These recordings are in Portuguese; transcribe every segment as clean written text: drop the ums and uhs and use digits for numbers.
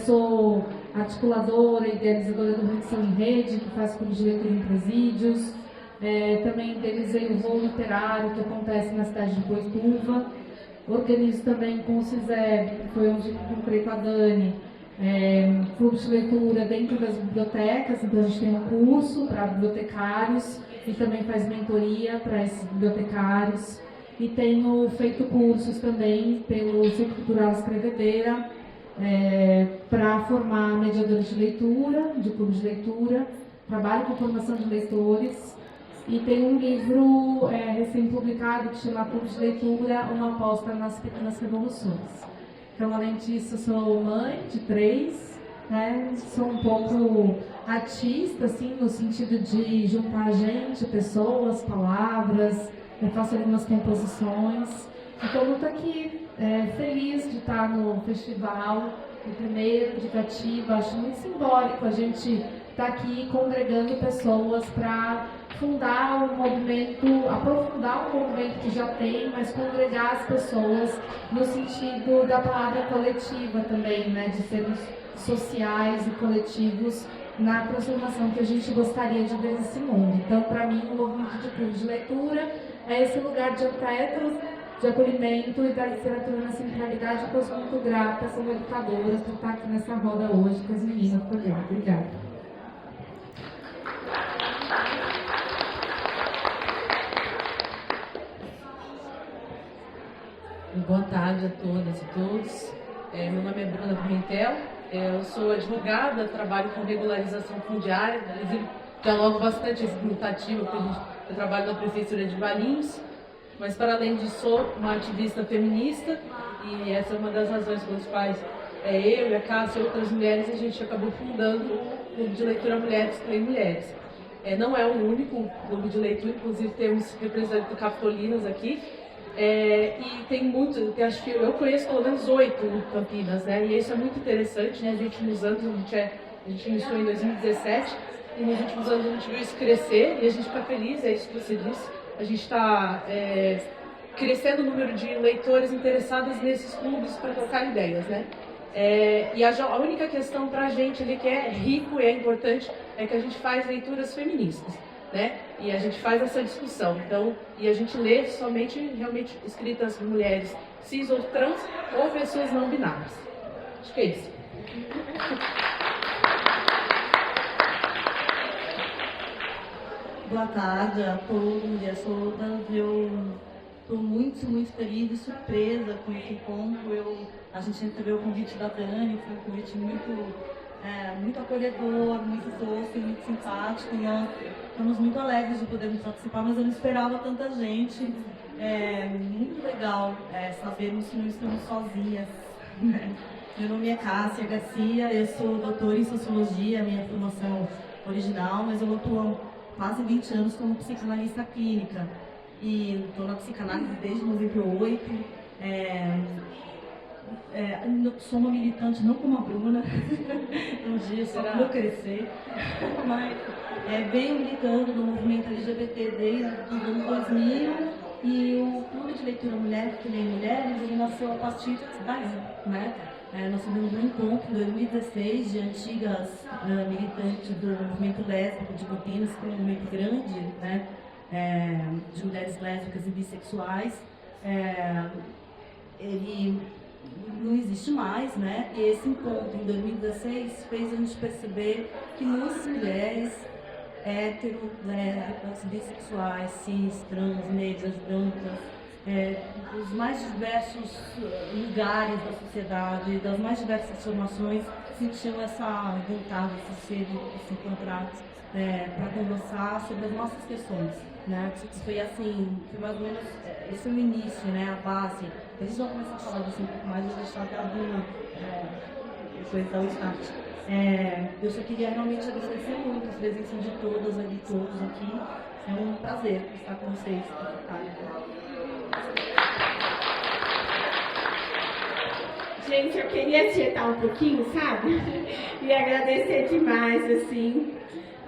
Sou articuladora e idealizadora do Redação em Rede, que faz clube de leitura em presídios. Também idealizei o voo literário, que acontece na cidade de Boituva. Organizo também com o CISEB, que foi onde encontrei com a Dani, clube de leitura dentro das bibliotecas. Então a gente tem um curso para bibliotecários e também faz mentoria para esses bibliotecários. E tenho feito cursos também pelo Centro Cultural Escrevedeira, para formar mediadores de leitura, de clube de leitura. Trabalho com formação de leitores. E tem um livro recém-publicado que chama Clube de Leitura, uma aposta nas pequenas revoluções. Então, além disso, eu sou mãe de 3, né? Sou um pouco artista, assim, no sentido de juntar gente, pessoas, palavras, faço algumas composições. Então, eu estou aqui feliz de estar no festival, no primeiro de Cativa. Acho muito simbólico a gente estar aqui congregando pessoas para fundar um movimento, aprofundar um movimento que já tem, mas congregar as pessoas no sentido da palavra coletiva também, né, de sermos sociais e coletivos na transformação que a gente gostaria de ver nesse mundo. Então, para mim, o movimento de clube de leitura é esse lugar de afetos, de acolhimento e da literatura na centralidade, que eu sou muito grata, sou educadora, por estar aqui nessa roda hoje com as meninas. Obrigada. Boa tarde a todas e todos. Meu nome é Bruna Pimentel, eu sou advogada, trabalho com regularização fundiária, dialogo bastante representativa, porque eu trabalho na Prefeitura de Valinhos, mas para além disso sou uma ativista feminista, e essa é uma das razões pelas quais eu e a Cássia e outras mulheres a gente acabou fundando o Clube de Leitura Mulheres para Mulheres. Não é o único clube de leitura, inclusive temos representantes do Capitolinas aqui. E tem muito, acho que eu conheço pelo menos 8 em Campinas, né? E isso é muito interessante, né? Nos últimos anos, a gente iniciou em 2017, e nos últimos anos a gente viu isso crescer, e a gente está feliz, é isso que você disse. A gente está crescendo o número de leitores interessados nesses clubes para trocar ideias, né? E a única questão para a gente ali que é rico e é importante é que a gente faz leituras feministas, né? E a gente faz essa discussão, então, e a gente lê somente realmente escritas por mulheres cis ou trans ou pessoas não binárias. Acho que é isso. Boa tarde a todos e a todas. Eu estou muito, muito feliz e surpresa com esse encontro. A gente recebeu o convite da Dani, foi um convite muito acolhedor, muito doce, muito simpático, e nós estamos muito alegres de podermos participar, mas eu não esperava tanta gente. Muito legal sabermos que não estamos sozinhas. Meu nome é Cássia Garcia, eu sou doutora em Sociologia, minha formação original, mas eu atuo há quase 20 anos como psicanalista clínica, e estou na psicanálise desde 98. Sou uma militante, não como a Bruna, um dia só vou crescer, mas venho militando no movimento LGBT desde os anos 2000, e o Clube de Leitura Mulher, que nem Mulheres, ele nasceu a partir daí, né? Nós tivemos um encontro em 2016 de antigas militantes do movimento lésbico de Campinas, que é um movimento grande, né? De mulheres lésbicas e bissexuais. Ele não existe mais, né? E esse encontro em 2016 fez a gente perceber que nós mulheres hétero, bissexuais, cis, trans, negras, brancas, dos mais diversos lugares da sociedade, das mais diversas formações, sentiam essa vontade de se encontrar para conversar sobre as nossas questões, né? Foi assim, foi mais ou menos esse é o início, né? A base. A gente vai começar a falar disso um pouco mais, eu vou deixar até a Bruna depois dar o start. Eu só queria realmente agradecer muito a presença de todas ali, todos aqui. É um prazer estar com vocês. Gente, eu queria tietar um pouquinho, sabe? E agradecer demais, assim,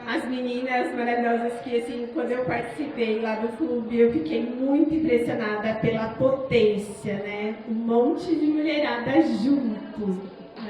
as meninas maravilhosas que, assim, quando eu participei lá do clube, eu fiquei muito impressionada pela potência, né? Um monte de mulherada junto,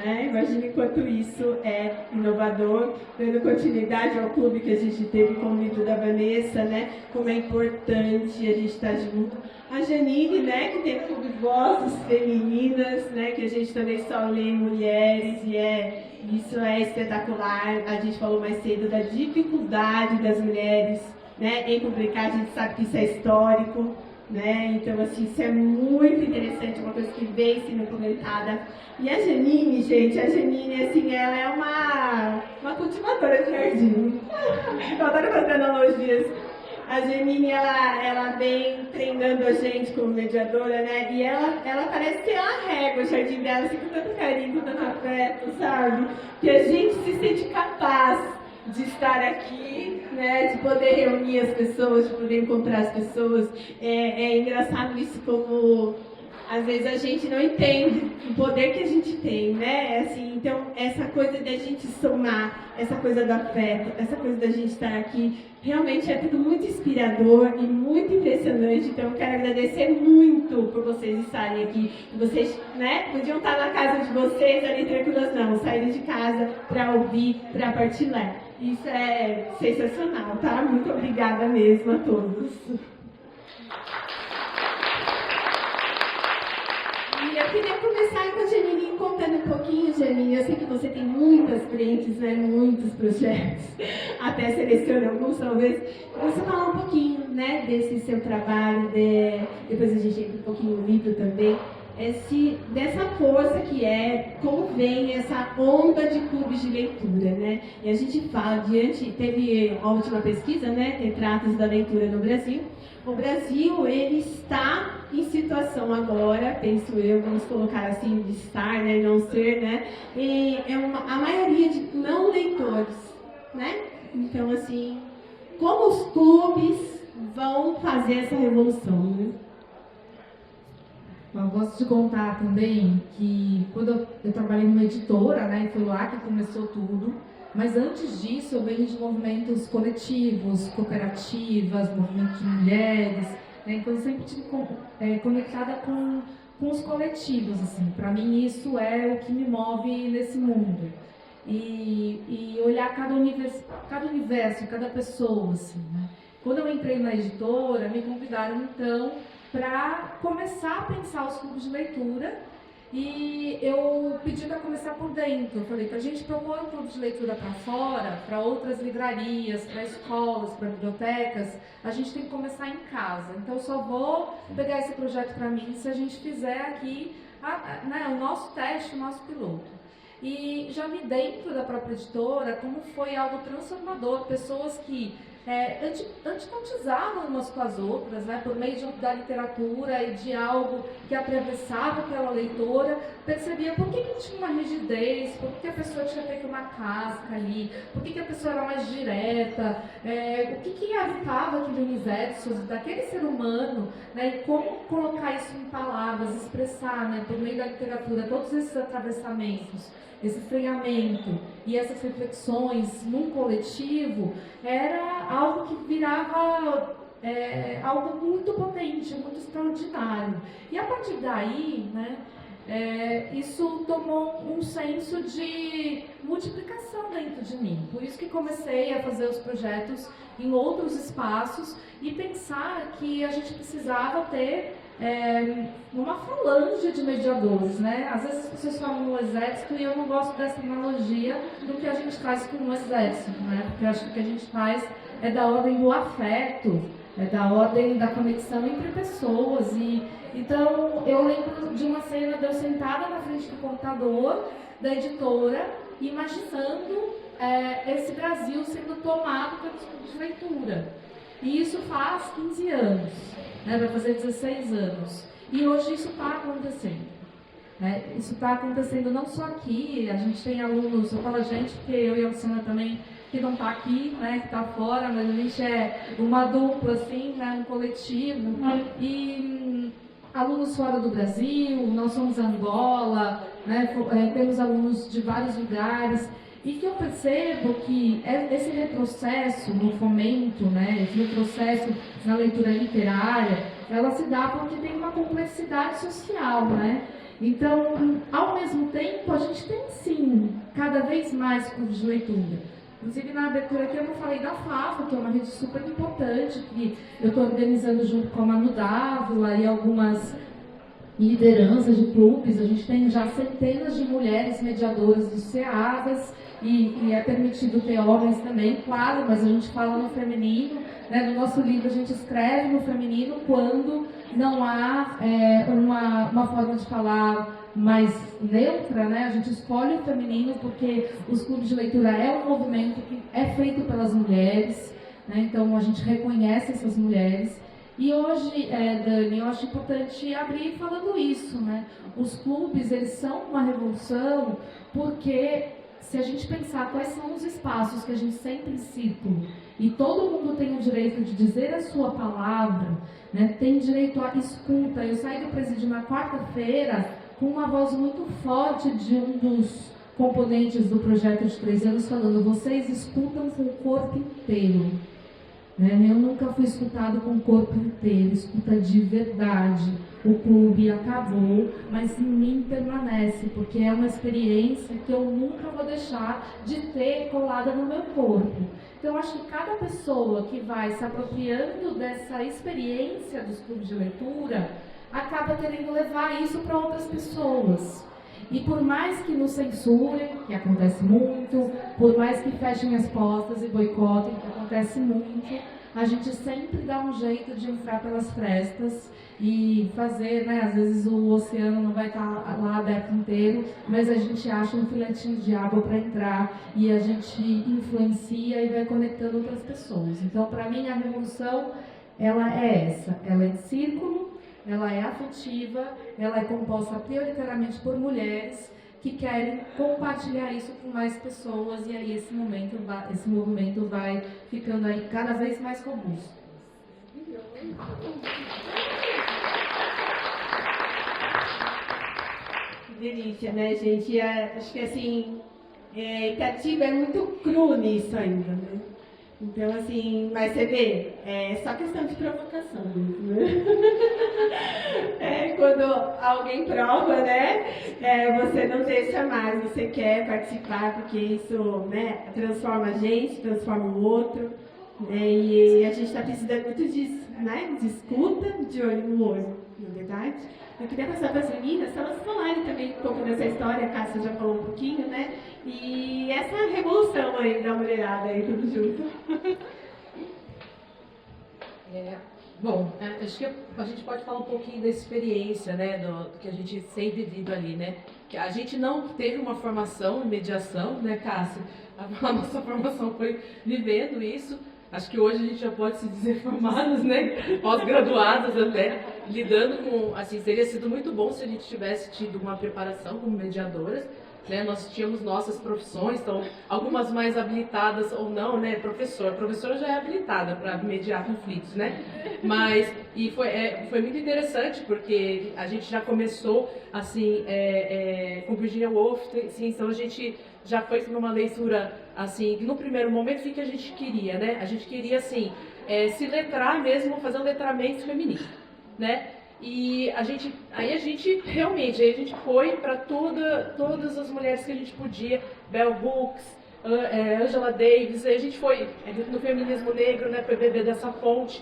né? Imagina quanto isso é inovador, dando continuidade ao clube que a gente teve com o livro da Vanessa, né? Como é importante a gente estar junto. A Janine, né, que tem o Clube Vozes Femininas, né, que a gente também só lê mulheres, e isso é espetacular. A gente falou mais cedo da dificuldade das mulheres, né, em publicar, a gente sabe que isso é histórico, né, então assim, isso é muito interessante, uma coisa que vem sendo comentada. E a Janine, gente, assim, ela é uma cultivadora de jardim. Eu adoro fazer analogias. A Janine, ela vem treinando a gente como mediadora, né? E ela parece que ela rega o jardim dela, assim, com tanto carinho, com tanto afeto, sabe? Que a gente se sente capaz de estar aqui, né? De poder reunir as pessoas, de poder encontrar as pessoas. É engraçado isso, como às vezes a gente não entende o poder que a gente tem, né? Assim, então, essa coisa da gente somar, essa coisa do afeto, essa coisa da gente estar aqui, realmente é tudo muito inspirador e muito impressionante. Então, eu quero agradecer muito por vocês estarem aqui. Vocês, né, podiam estar na casa de vocês, ali tranquilas, não, saírem de casa para ouvir, para partilhar. Isso é sensacional, tá? Muito obrigada mesmo a todos. E eu queria começar com a Janine contando um pouquinho, Janine. Eu sei que você tem muitas frentes, né, muitos projetos, até seleciona alguns, talvez. Você falar um pouquinho, né, desse seu trabalho, depois a gente entra um pouquinho no livro também, dessa força que é, como vem essa onda de clubes de leitura, né? E a gente fala, teve a última pesquisa, né, Retratos da Leitura no Brasil. O Brasil, ele está em situação agora, penso eu, vamos colocar assim, de estar, né, não ser, né, e a maioria de não leitores, né? Então, assim, como os clubes vão fazer essa revolução, né? Eu gosto de contar também que quando eu trabalhei numa editora, né, foi lá que começou tudo, mas antes disso eu venho de movimentos coletivos, cooperativas, movimentos de mulheres, né, então eu sempre estive conectada com os coletivos, assim. Para mim isso é o que me move nesse mundo. E olhar cada universo, cada pessoa, assim, né. Quando eu entrei na editora, me convidaram então para começar a pensar os clubes de leitura, e eu pedi para começar por dentro. Eu falei, para a gente propor um clube de leitura para fora, para outras livrarias, para escolas, para bibliotecas, a gente tem que começar em casa. Então eu só vou pegar esse projeto para mim se a gente fizer aqui né, o nosso teste, o nosso piloto. E já vi dentro da própria editora como foi algo transformador, pessoas que antipatizavam umas com as outras, né, por meio da literatura e de algo que atravessava aquela leitora, percebia por que tinha uma rigidez, por que a pessoa tinha feito uma casca ali, por que a pessoa era mais direta, o que habitava aquele universo daquele ser humano, né, e como colocar isso em palavras, expressar, né, por meio da literatura, todos esses atravessamentos, esse estranhamento e essas reflexões num coletivo, era algo que virava algo muito potente, muito extraordinário. E a partir daí, né, isso tomou um senso de multiplicação dentro de mim. Por isso que comecei a fazer os projetos em outros espaços e pensar que a gente precisava ter uma falange de mediadores, né? Às vezes as pessoas falam no exército e eu não gosto dessa analogia do que a gente faz com o exército, né? Porque eu acho que o que a gente faz é da ordem do afeto, é da ordem da conexão entre pessoas. E então eu lembro de uma cena de eu sentada na frente do computador da editora, imaginando esse Brasil sendo tomado pelos clubes de leitura. E isso faz 15 anos. Vai fazer 16 anos. E hoje isso está acontecendo. Né? Isso está acontecendo não só aqui, a gente tem alunos, eu falo a gente, porque eu e a Luciana também, que não está aqui, né, que está fora, mas a gente é uma dupla, assim, né, um coletivo. E alunos fora do Brasil, nós somos Angola, né, temos alunos de vários lugares. E que eu percebo que esse retrocesso no fomento, né, esse retrocesso na leitura literária, ela se dá porque tem uma complexidade social, né? Então, ao mesmo tempo, a gente tem sim, cada vez mais clubes de leitura. Inclusive, na abertura aqui eu não falei da FAFA, que é uma rede super importante, que eu estou organizando junto com a Manu Dávila e algumas lideranças de clubes. A gente tem já centenas de mulheres mediadoras dos CEAVAS e é permitido ter homens também, claro, mas a gente fala no feminino, né? No nosso livro a gente escreve no feminino quando não há uma forma de falar mais neutra, né? A gente escolhe o feminino porque os clubes de leitura é um movimento que é feito pelas mulheres, né? Então a gente reconhece essas mulheres. E hoje, Dani, eu acho importante abrir falando isso, né? Os clubes, eles são uma revolução porque se a gente pensar quais são os espaços que a gente sempre cita, e todo mundo tem o direito de dizer a sua palavra, né? Tem direito à escuta. Eu saí do presídio na quarta-feira com uma voz muito forte de um dos componentes do projeto de 3 anos falando: vocês escutam com o corpo inteiro. Eu nunca fui escutado com o corpo inteiro, escuta de verdade. O clube acabou, mas em mim permanece, porque é uma experiência que eu nunca vou deixar de ter colada no meu corpo. Então, acho que cada pessoa que vai se apropriando dessa experiência dos clubes de leitura acaba querendo levar isso para outras pessoas. E por mais que nos censurem, que acontece muito, por mais que fechem as portas e boicotem, que acontece muito, a gente sempre dá um jeito de entrar pelas frestas e fazer, né? Às vezes o oceano não vai estar lá aberto inteiro, mas a gente acha um filetinho de água para entrar e a gente influencia e vai conectando outras pessoas. Então, para mim, a revolução, ela é essa, ela é de círculo, ela é afetiva, ela é composta prioritariamente por mulheres que querem compartilhar isso com mais pessoas, e aí esse movimento vai ficando aí cada vez mais robusto. Que delícia, né, gente? Acho que assim, Itatiba é muito cru nisso ainda, né? Então, assim, mas você vê, é só questão de provocação, né? Quando alguém prova, né? Você não deixa mais, você quer participar, porque isso, né, transforma a gente, transforma o outro, né? E a gente está precisando muito disso, né? De escuta, de olho no olho, na verdade. Eu queria passar para as meninas, se elas falarem também um pouco dessa história, a Cássia já falou um pouquinho, né? E essa revolução aí da mulherada aí, tudo junto. Bom, acho que a gente pode falar um pouquinho da experiência, né, do que a gente tem vivido ali, né? Que a gente não teve uma formação em mediação, né, Cássia? A nossa formação foi vivendo isso. Acho que hoje a gente já pode se dizer formados, né? Pós-graduados até, lidando com, assim, teria sido muito bom se a gente tivesse tido uma preparação como mediadoras, né? Nós tínhamos nossas profissões, então, algumas mais habilitadas ou não, né? Professora já é habilitada para mediar conflitos, né? Mas, e foi muito interessante, porque a gente já começou, assim, com Virginia Woolf, assim, então a gente já foi numa leitura, assim, no primeiro momento, o que a gente queria, né? A gente queria, assim, se letrar mesmo, fazer um letramento feminino, né? E a gente realmente foi para todas as mulheres que a gente podia, Bell Hooks, Angela Davis, a gente foi no feminismo negro, né, para beber dessa fonte,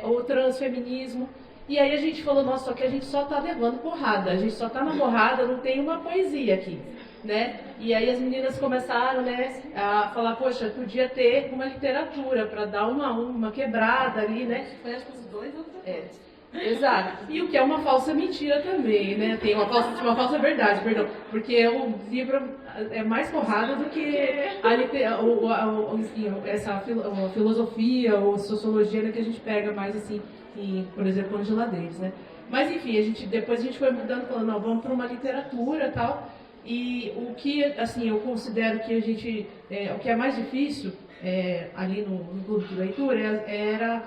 o transfeminismo. E aí a gente falou, nossa, só que a gente só está levando porrada, a gente só está na porrada, não tem uma poesia aqui, né? E aí as meninas começaram, né, a falar, poxa, podia ter uma literatura para dar uma quebrada ali, né? Foi acho que os dois ou três. Exato. E o que é uma falsa mentira também, né? Tem uma falsa verdade, perdão. Porque o livro é mais porrada do que essa filosofia ou sociologia, né, que a gente pega mais assim, por exemplo, Angela Davis, né? Mas enfim, depois a gente foi mudando, falando, não, vamos para uma literatura e tal. E o que, assim, eu considero que o que é mais difícil ali no grupo de leitura era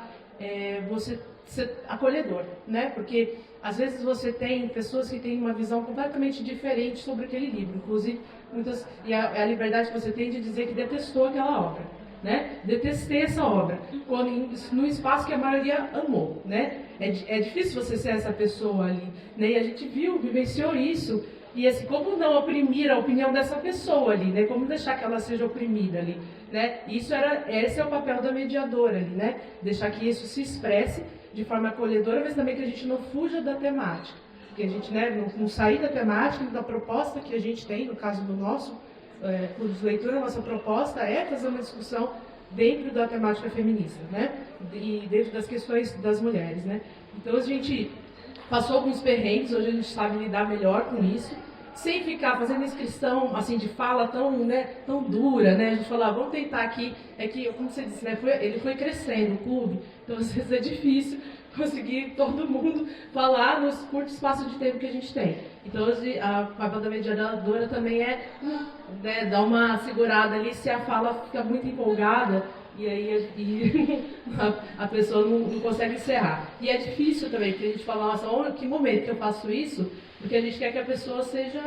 você ser acolhedor, né? Porque às vezes você tem pessoas que têm uma visão completamente diferente sobre aquele livro, inclusive muitas, e a liberdade que você tem de dizer que detestou aquela obra, né? Detestei essa obra, num espaço que a maioria amou, né? É difícil você ser essa pessoa ali, né? E a gente vivenciou isso, e assim, como não oprimir a opinião dessa pessoa ali, né? Como deixar que ela seja oprimida ali, né? Esse é o papel da mediadora ali, né? Deixar que isso se expresse de forma acolhedora, mas também que a gente não fuja da temática, que a gente, né, não sair da temática, da proposta que a gente tem, no caso do nosso clube de leitura, a nossa proposta é fazer uma discussão dentro da temática feminista, né? E dentro das questões das mulheres, né? Então a gente passou alguns perrengues, hoje a gente sabe lidar melhor com isso, sem ficar fazendo inscrição assim de fala tão dura, né? A gente falou, vamos tentar aqui, é que, como você disse, né, ele foi crescendo, o clube, então às vezes é difícil conseguir todo mundo falar nos curtos espaços de tempo que a gente tem. Então hoje a papel da mediadora também é, né, dar uma segurada ali se a fala fica muito empolgada, e aí a pessoa não consegue encerrar. E é difícil também, porque a gente fala, nossa, que momento que eu faço isso? Porque a gente quer que a pessoa seja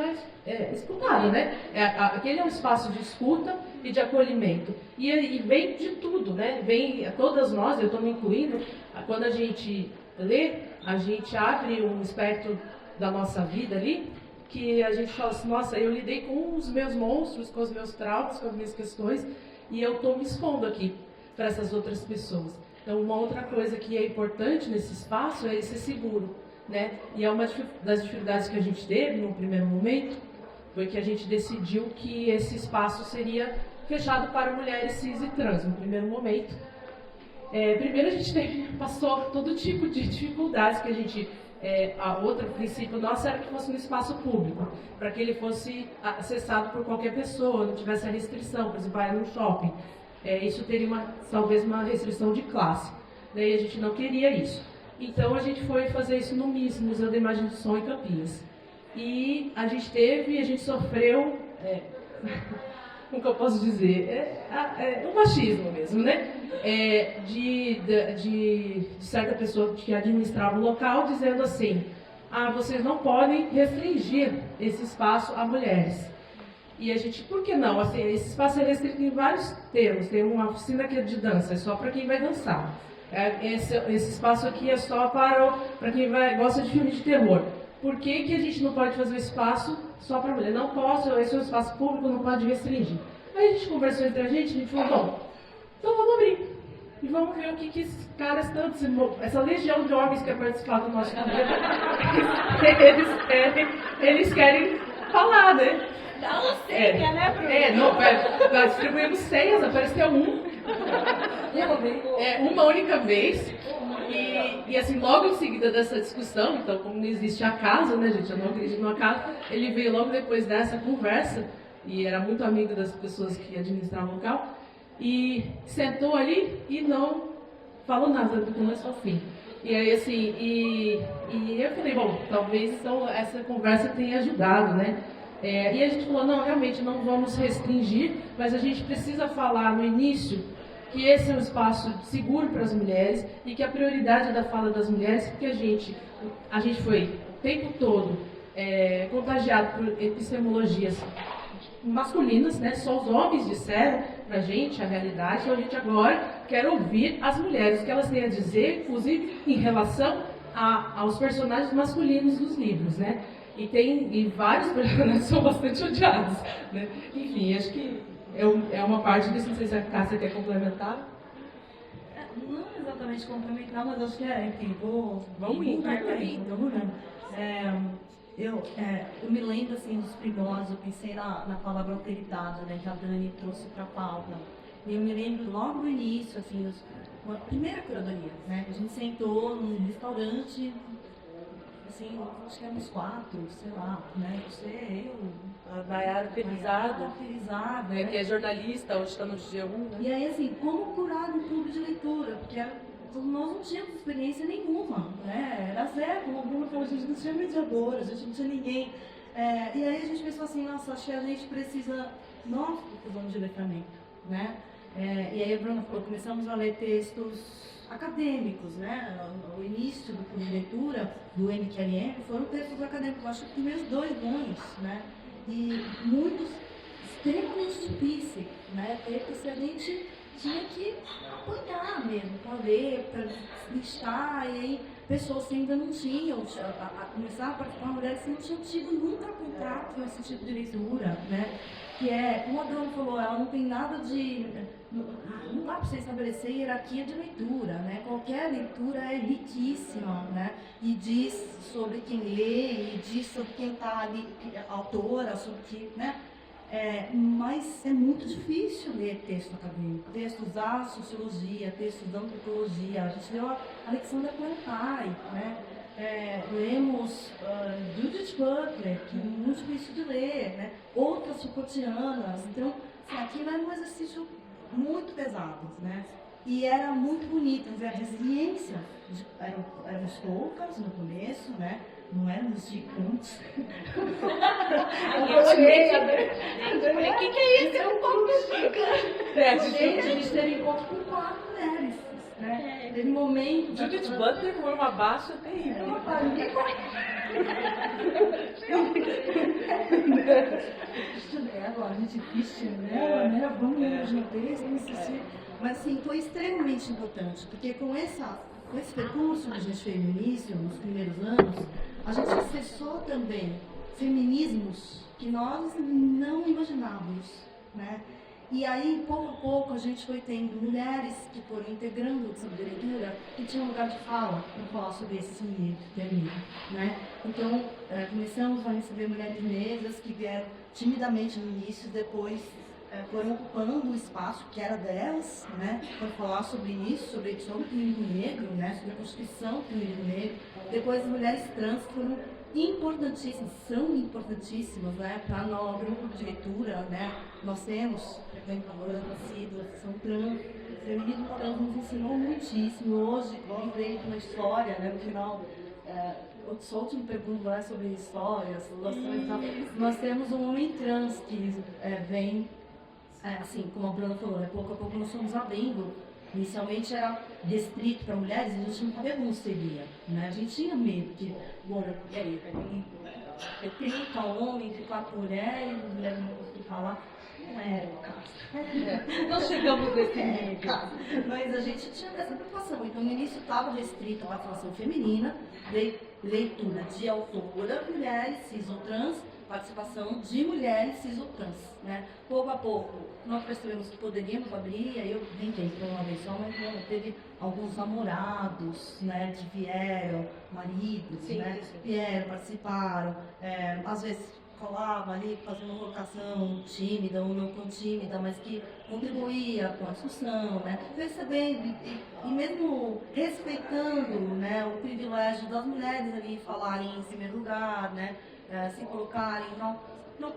escutada, né? Aquele é um espaço de escuta e de acolhimento. E vem de tudo, né? Vem todas nós, eu estou me incluindo, quando a gente lê, a gente abre um espectro da nossa vida ali, que a gente fala assim, nossa, eu lidei com os meus monstros, com os meus traumas, com as minhas questões, e eu estou me expondo aqui para essas outras pessoas. Então, uma outra coisa que é importante nesse espaço é ser seguro, né? E é uma das dificuldades que a gente teve no primeiro momento, foi que a gente decidiu que esse espaço seria fechado para mulheres cis e trans, no primeiro momento. Primeiro a gente passou todo tipo de dificuldades que a gente... a outro princípio nosso era que fosse no espaço público, para que ele fosse acessado por qualquer pessoa, não tivesse a restrição, por exemplo, no shopping. Isso teria talvez uma restrição de classe. Daí a gente não queria isso. Então a gente foi fazer isso no MIS, Museu da Imagem de Som em Campinas. E a gente sofreu, como que eu posso dizer, um machismo mesmo, né? De certa pessoa que administrava o local dizendo assim, vocês não podem restringir esse espaço a mulheres. E a gente, por que não? Assim, esse espaço é restrito em vários termos. Tem uma oficina que é de dança, é só para quem vai dançar. Esse espaço aqui é só para quem gosta de filme de terror. Por que a gente não pode fazer um espaço só para mulher? Não posso, esse é um espaço público, não pode restringir. Aí a gente conversou entre a gente falou, bom, então vamos abrir. E vamos ver o que esses caras tanto, essa legião de homens que quer participar do nosso programa, eles querem falar, né? Dá uma senha, né, Bruno? Nós distribuímos senhas, apareceu uma única vez. E assim, logo em seguida dessa discussão, então como não existe acaso, né, gente, eu não acredito no acaso, ele veio logo depois dessa conversa, e era muito amigo das pessoas que administravam o local, e sentou ali e não falou nada do começo ao fim. E aí assim, e eu falei, bom, talvez então, essa conversa tenha ajudado, né? E a gente falou, não, realmente não vamos restringir, mas a gente precisa falar no início que esse é um espaço seguro para as mulheres e que a prioridade da fala das mulheres, porque a gente foi o tempo todo contagiado por epistemologias masculinas, né? Só os homens disseram pra gente a realidade, então a gente agora quer ouvir as mulheres, o que elas têm a dizer, inclusive em relação aos personagens masculinos dos livros, né? E vários personagens são bastante odiados, né? Enfim, acho que é uma parte disso, não sei se a Cássia quer complementar. Não exatamente complementar, mas acho que enfim, vamos indo, vamos indo. Eu me lembro assim dos primórdios, eu pensei na palavra alteridade, né, que a Dani trouxe para a pauta. E eu me lembro logo no início, assim, a primeira curadoria, né? A gente sentou num restaurante, assim, acho que éramos 4, sei lá, né? Você, eu, a Nayara Felizardo, né? Que é jornalista, hoje está no G1, né? E aí, assim, como curar um clube de leitura? Porque nós não tínhamos experiência nenhuma, né? Era zero, como a Bruna falou, a gente não tinha mediadora, a gente não tinha ninguém. E aí a gente pensou assim, nossa, acho que a gente precisa, nós precisamos de letramento, né? E aí a Bruna falou, começamos a ler textos acadêmicos, né? O início do clube de leitura, do MQLM, foram textos acadêmicos, acho que os primeiros 2 bons, né? E muitos extremamente difíceis, né? Textos que a gente tinha que apanhar mesmo, para ler, para listar, e aí pessoas que ainda não tinham, começar a participar, mulheres que não tinham tido nunca contato com esse tipo de leitura, né? Que é, como a Dona falou, ela não tem nada de... Não dá para você estabelecer hierarquia de leitura, né? Qualquer leitura é riquíssima, né? E diz sobre quem lê, e diz sobre quem está ali, autora, sobre que, né? Mas é muito difícil ler texto acadêmico, textos da sociologia, textos da antropologia. A gente leu a Alexandra Kollontai, né? Lemos Judith Butler, que é muito difícil de ler, né? Outras Foucaultianas. Então, assim, aquilo era um exercício muito pesado, né? E era muito bonito, a resiliência. Éramos poucas no começo, né? Não éramos gigantes. Eu amei, adorei. O que é isso? É um pouco gigante. Gente, a gente teve encontro com 4 mulheres, né? Teve momentos... Judith Butler foi uma baixa terrível. Agora, a gente Christian, né? Vamos juntar, vamos assistir. Mas, assim, foi extremamente importante, porque com esse percurso que a gente fez no início, nos primeiros anos, a gente acessou também feminismos que nós não imaginávamos, né? E aí, pouco a pouco, a gente foi tendo mulheres que foram integrando o Saber Leitura e tinham lugar de fala para falar sobre esse feminismo, né? Então, começamos a receber mulheres negras que vieram timidamente no início, depois foram ocupando o espaço que era delas, né? Para falar sobre isso, sobre o feminismo negro, né? Sobre a constituição do feminismo negro. Depois, as mulheres trans foram importantíssimas, são importantíssimas, né, para nós, grupo de leitura, né? Nós temos, por exemplo, a são trans, o feminismo trans nos ensinou muitíssimo. Hoje, vamos ver na história, né, no final, só última pergunta lá sobre histórias, nós temos um homem trans que vem, assim, como a Bruna falou, né, pouco a pouco nós fomos abrindo. Inicialmente era restrito para mulheres, a gente não sabia como seria, né? A gente tinha medo de, bom, peraí, 30 homens, 4 mulheres, mulher não conseguia falar. Não era o caso. Não chegamos nesse nível. Mas a gente tinha essa preocupação. Então, no início estava restrito à participação feminina, leitura de autora, mulheres, cis ou trans, participação de mulheres cis ou trans, né? Pouco a pouco, nós percebemos que poderíamos abrir, aí eu tentei para uma vez só, mas não, teve alguns namorados, né, que vieram, maridos, sim, né, vieram, participaram, às vezes colava ali, fazendo uma colocação tímida ou não tão tímida, mas que contribuía com a discussão, né, percebendo e mesmo respeitando, né, o privilégio das mulheres ali falarem em primeiro lugar, né, se colocarem, então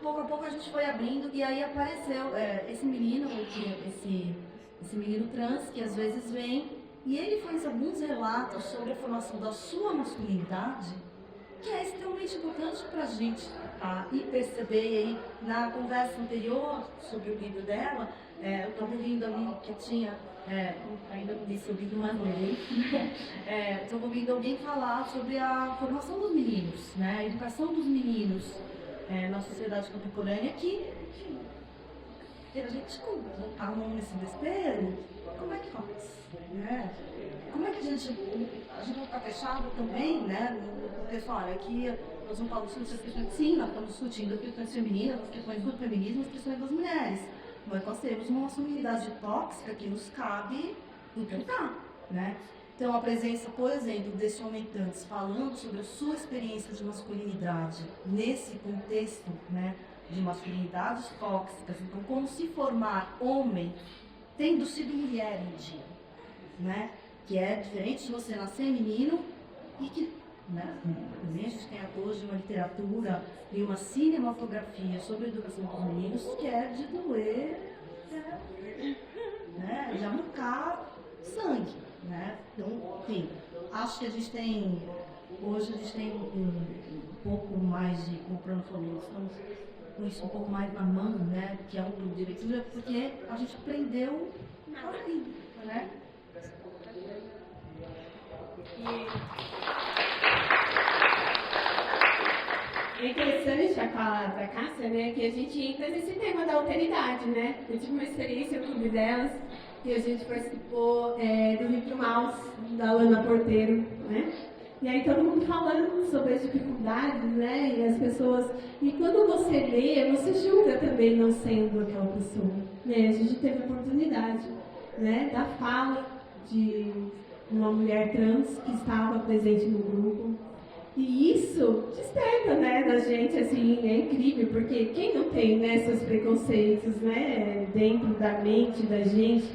pouco a pouco a gente foi abrindo e aí apareceu esse menino, esse menino trans que às vezes vem e ele faz alguns relatos sobre a formação da sua masculinidade que é extremamente importante para a gente e perceber aí na conversa anterior sobre o livro dela, eu estava ouvindo ali que tinha, ainda não disse o livro, mas não estava ouvindo alguém falar sobre a formação dos meninos, né, a educação dos meninos na sociedade contemporânea, que a gente colocar a mão nesse desespero, como é que faz? Né? Como é que a gente não ficar fechado também, né? Pessoal, olha, aqui nós vamos falar sobre as questões, sim, nós estamos discutindo as questões femininas, as questões do feminismo, as questões das mulheres. Mas nós temos uma masculinidade tóxica que nos cabe enfrentar, né? Então, a presença, por exemplo, desse homem trans falando sobre a sua experiência de masculinidade nesse contexto, né, de masculinidades tóxicas, então, como se formar homem tendo sido mulher um dia, né, que é diferente de você nascer menino e que, né, também a gente tem hoje uma literatura e uma cinematografia sobre a educação dos meninos que é de doer, né, de arrancar sangue. Né? Então, enfim, acho que a gente tem, hoje a gente tem um pouco mais de, como o Bruno falou, estamos com isso um pouco mais na mão, né? Que é um clube de leitura, porque a gente aprendeu a vida, né? É interessante a fala da Cássia, né? Que a gente entra nesse tema da alteridade, né? Eu tive uma experiência no clube delas. e a gente participou do Mickey Mouse, da Lana Porteiro, né? E aí todo mundo falando sobre as dificuldades, né? E as pessoas... E quando você lê, você julga também não sendo aquela pessoa. Né? A gente teve a oportunidade, né, da fala de uma mulher trans que estava presente no grupo. E isso desperta, né, da gente, assim, é incrível, porque quem não tem, né, seus preconceitos, né, dentro da mente da gente.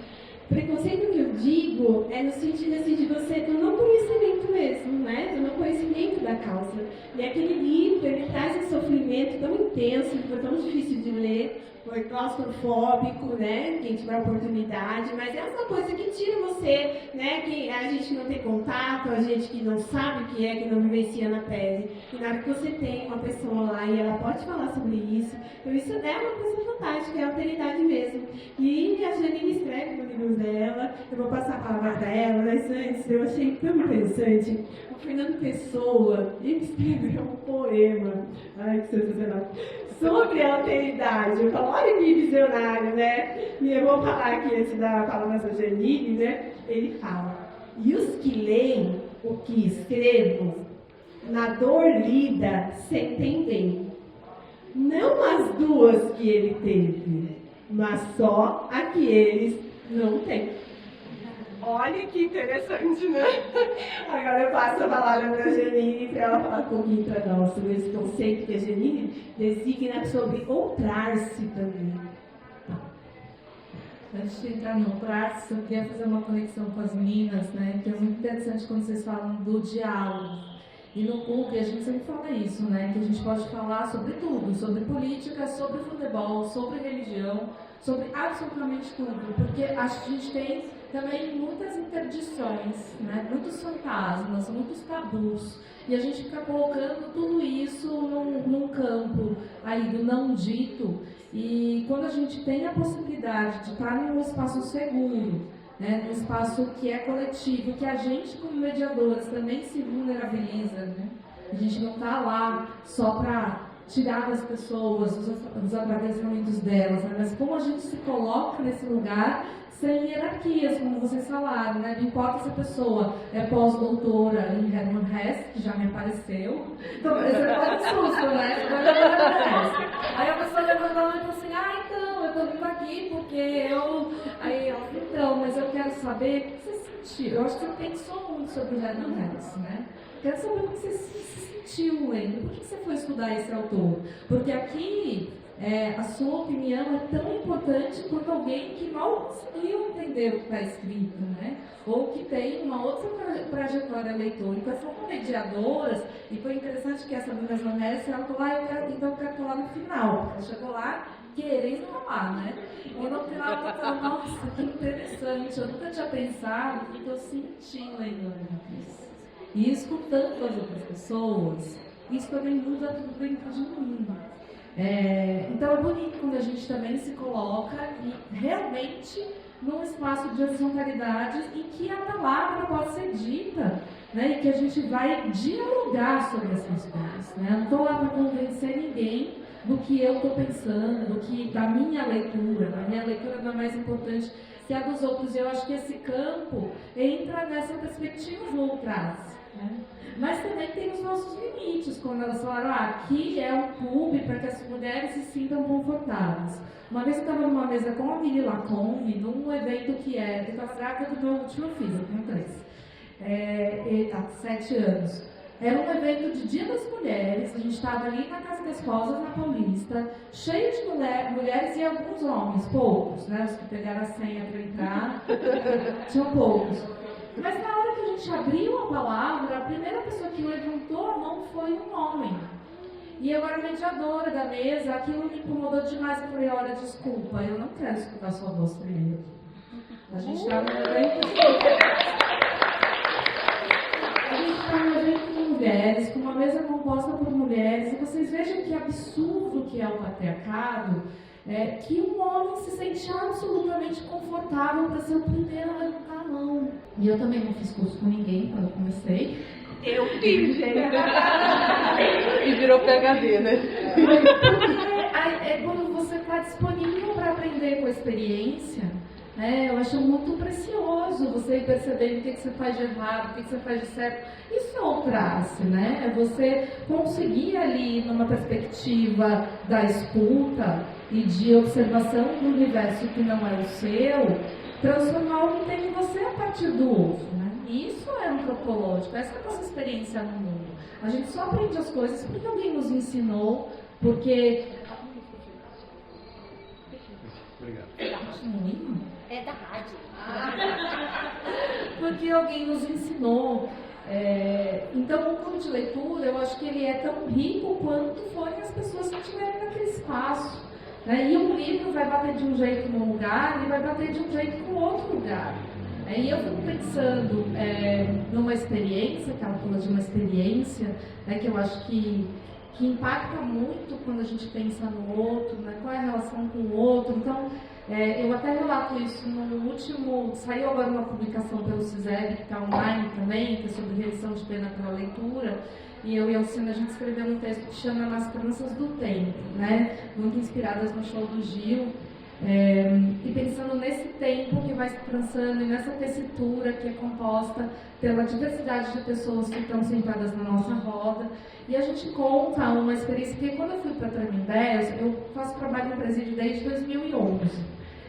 Preconceito que eu digo é no sentido assim, de você ter um não conhecimento mesmo, né? Do não conhecimento da causa. E aquele livro, ele traz um sofrimento tão intenso, que foi tão difícil de ler, foi claustrofóbico, né? Quem tiver oportunidade, mas é essa coisa que tira você, né? Que a gente não tem contato, a gente que não sabe o que é, que não vivencia na pele. E na hora que você tem uma pessoa lá e ela pode falar sobre isso, então isso é uma coisa fantástica, é alteridade mesmo. E a Janine escreve no livro dela, eu vou passar a palavra para ela, mas antes eu achei tão interessante. O Fernando Pessoa, ele escreveu um poema, ai que sensacional, sobre a alteridade. Eu falo, olha que visionário, né? E eu vou falar aqui antes da palavra da Janine, né? Ele fala, e os que leem o que escrevo, na dor lida se entendem. Não as duas que ele teve, mas só a que eles não têm. Olha que interessante, né? Agora eu passo a palavra para a Janine para ela falar um pouquinho para nós sobre esse conceito que a Janine designa sobre outrar-se também. Antes de entrar no outrar-se, eu queria fazer uma conexão com as meninas, né? Que é muito interessante quando vocês falam do diálogo. E no CUB a gente sempre fala isso, né? Que a gente pode falar sobre tudo, sobre política, sobre futebol, sobre religião, sobre absolutamente tudo, porque a gente tem também muitas interdições, né? Muitos fantasmas, muitos tabus, e a gente fica colocando tudo isso num campo aí do não dito, e quando a gente tem a possibilidade de estar num espaço seguro, né? Num espaço que é coletivo, que a gente como mediadoras também se vulnerabiliza, né? A gente não está lá só para tirar das pessoas os agradecimentos delas, né? Mas como a gente se coloca nesse lugar sem hierarquias, como vocês falaram, né? Não importa se a pessoa é pós-doutora em Hermann Hesse, que já me apareceu, então você pode um susto, né? Aí a pessoa levanta a mão e fala assim, então, eu estou vindo aqui porque eu... Aí ela fala, então, mas eu quero saber o que você sentiu. Eu acho que você pensou muito sobre o Hermann Hesse, né? Quero saber o que você sentiu lendo. Por que você foi estudar esse autor? Porque aqui a sua opinião é tão importante quanto alguém que mal conseguiu entender o que está escrito, né? Ou que tem uma outra trajetória leitórica. São mediadoras, e foi interessante que essa Bruna Hesse, ela falou, então eu quero falar no final. Ela chegou lá querendo falar, né? E no final ela falou, nossa, que interessante, eu nunca tinha pensado o que eu senti lendo isso. E escutando as outras pessoas, isso também muda tudo dentro de mim. Então é bonito quando a gente também se coloca e realmente num espaço de horizontalidade em que a palavra pode ser dita, né? E que a gente vai dialogar sobre essas coisas, né? Eu não estou lá para convencer ninguém do que eu estou pensando, da minha leitura. A minha leitura não é mais importante que a dos outros. E eu acho que esse campo entra nessa perspectiva do outras, né? Mas também tem os nossos limites, quando elas falaram, aqui é um clube para que as mulheres se sintam confortáveis. Uma vez eu estava numa mesa com a Mili Lacombe, num evento que é de Castraca do meu último filho, eu tenho 3, há 7 anos. Era um evento de Dia das Mulheres, a gente estava ali na Casa das Rosas, na Paulista, cheio de mulheres e alguns homens, poucos, né? Os que pegaram a senha para entrar, tinham poucos. Mas na hora que a gente abriu a palavra, a primeira pessoa que levantou a mão foi um homem. E eu era mediadora da mesa, aquilo me incomodou demais. Eu falei, olha, desculpa, eu não quero escutar sua voz primeiro. A gente está no evento de mulheres, com uma mesa composta por mulheres, e vocês vejam que absurdo que é o patriarcado, que um homem se sente absolutamente confortável para ser o primeiro a levantar a mão. E eu também não fiz curso com ninguém quando eu comecei. Eu fiz, E virou PhD, né? Porque quando você está disponível para aprender com a experiência, né? Eu acho muito precioso você ir percebendo o que você faz de errado, o que você faz de certo. Isso é o trace, né? É você conseguir ali, numa perspectiva da escuta e de observação do universo que não é o seu, transformar o que tem em você a partir do outro, né? Isso é antropológico, essa é a nossa experiência no mundo. A gente só aprende as coisas porque alguém nos ensinou, porque... Obrigado. É da rádio. Porque alguém nos ensinou. Então, o clube de leitura, eu acho que ele é tão rico quanto forem as pessoas que estiverem naquele espaço, né? E um livro vai bater de um jeito num lugar e vai bater de um jeito no outro lugar. E eu fico pensando numa experiência, que ela falou de uma experiência, né, que eu acho que impacta muito quando a gente pensa no outro, né, qual é a relação com o outro. Então, eu até relato isso no último, saiu agora uma publicação pelo CISEB, que está online também, que é sobre redução de pena pela leitura, e eu e a Alcina, a gente escreveu um texto que chama Nas Tranças do Tempo, né, muito inspiradas no show do Gil, e pensando nesse tempo que vai se trançando e nessa tessitura que é composta pela diversidade de pessoas que estão sentadas na nossa roda. E a gente conta uma experiência que quando eu fui para Tremembé, eu faço trabalho no presídio desde 2011.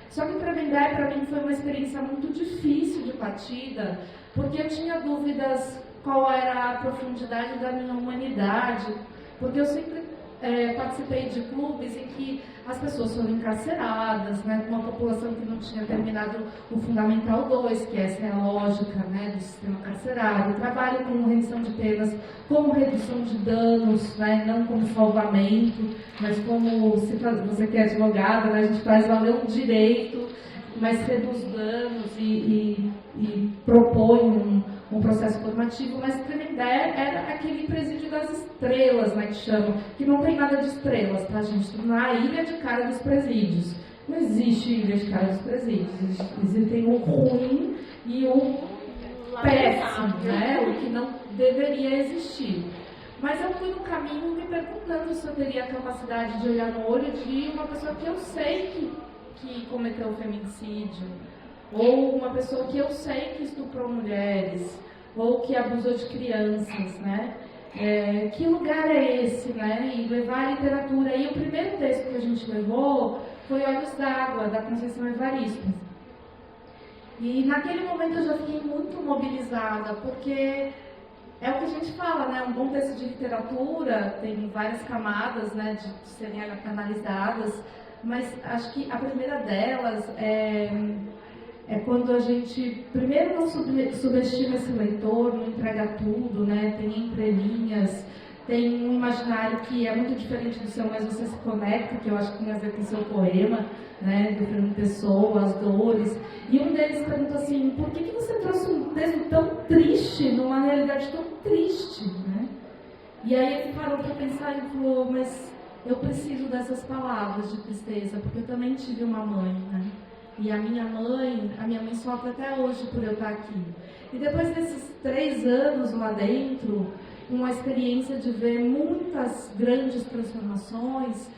Só que Tremembé para mim foi uma experiência muito difícil de partida, porque eu tinha dúvidas qual era a profundidade da minha humanidade, porque eu sempre participei de clubes em que as pessoas foram encarceradas, né, com uma população que não tinha terminado o Fundamental 2, que essa é a lógica, né, do sistema carcerário. Trabalho com redução de penas, como redução de danos, né, não como salvamento, mas como, se você que é advogada, né, a gente faz valer um direito, mas reduz danos e propõe um processo formativo. Mas Tremembé era aquele presídio das estrelas, né, que chamam, que não tem nada de estrelas, tá, gente? Na ilha de cara dos presídios. Não existe ilha de cara dos presídios. Existem o ruim e o péssimo, né? O que não deveria existir. Mas eu fui no caminho me perguntando se eu teria a capacidade de olhar no olho de uma pessoa que eu sei que cometeu feminicídio, ou uma pessoa que eu sei que estuprou mulheres, ou que abusou de crianças, né? Que lugar é esse, né? E levar a literatura. E o primeiro texto que a gente levou foi Olhos d'Água, da Conceição Evaristo. E naquele momento eu já fiquei muito mobilizada, porque é o que a gente fala, né? Um bom texto de literatura tem várias camadas, né, de serem analisadas, mas acho que a primeira delas é quando a gente, primeiro, não subestima esse leitor, não entrega tudo, né? Tem entrelinhas, tem um imaginário que é muito diferente do seu, mas você se conecta, que eu acho que tem a ver com o seu poema, né? Do Fernando Pessoa, As Dores. E um deles pergunta assim, por que você trouxe um texto tão triste, numa realidade tão triste, né? E aí ele parou para pensar e falou, mas eu preciso dessas palavras de tristeza, porque eu também tive uma mãe, né? E a minha mãe sofre até hoje por eu estar aqui. E depois desses 3 anos lá dentro, uma experiência de ver muitas grandes transformações,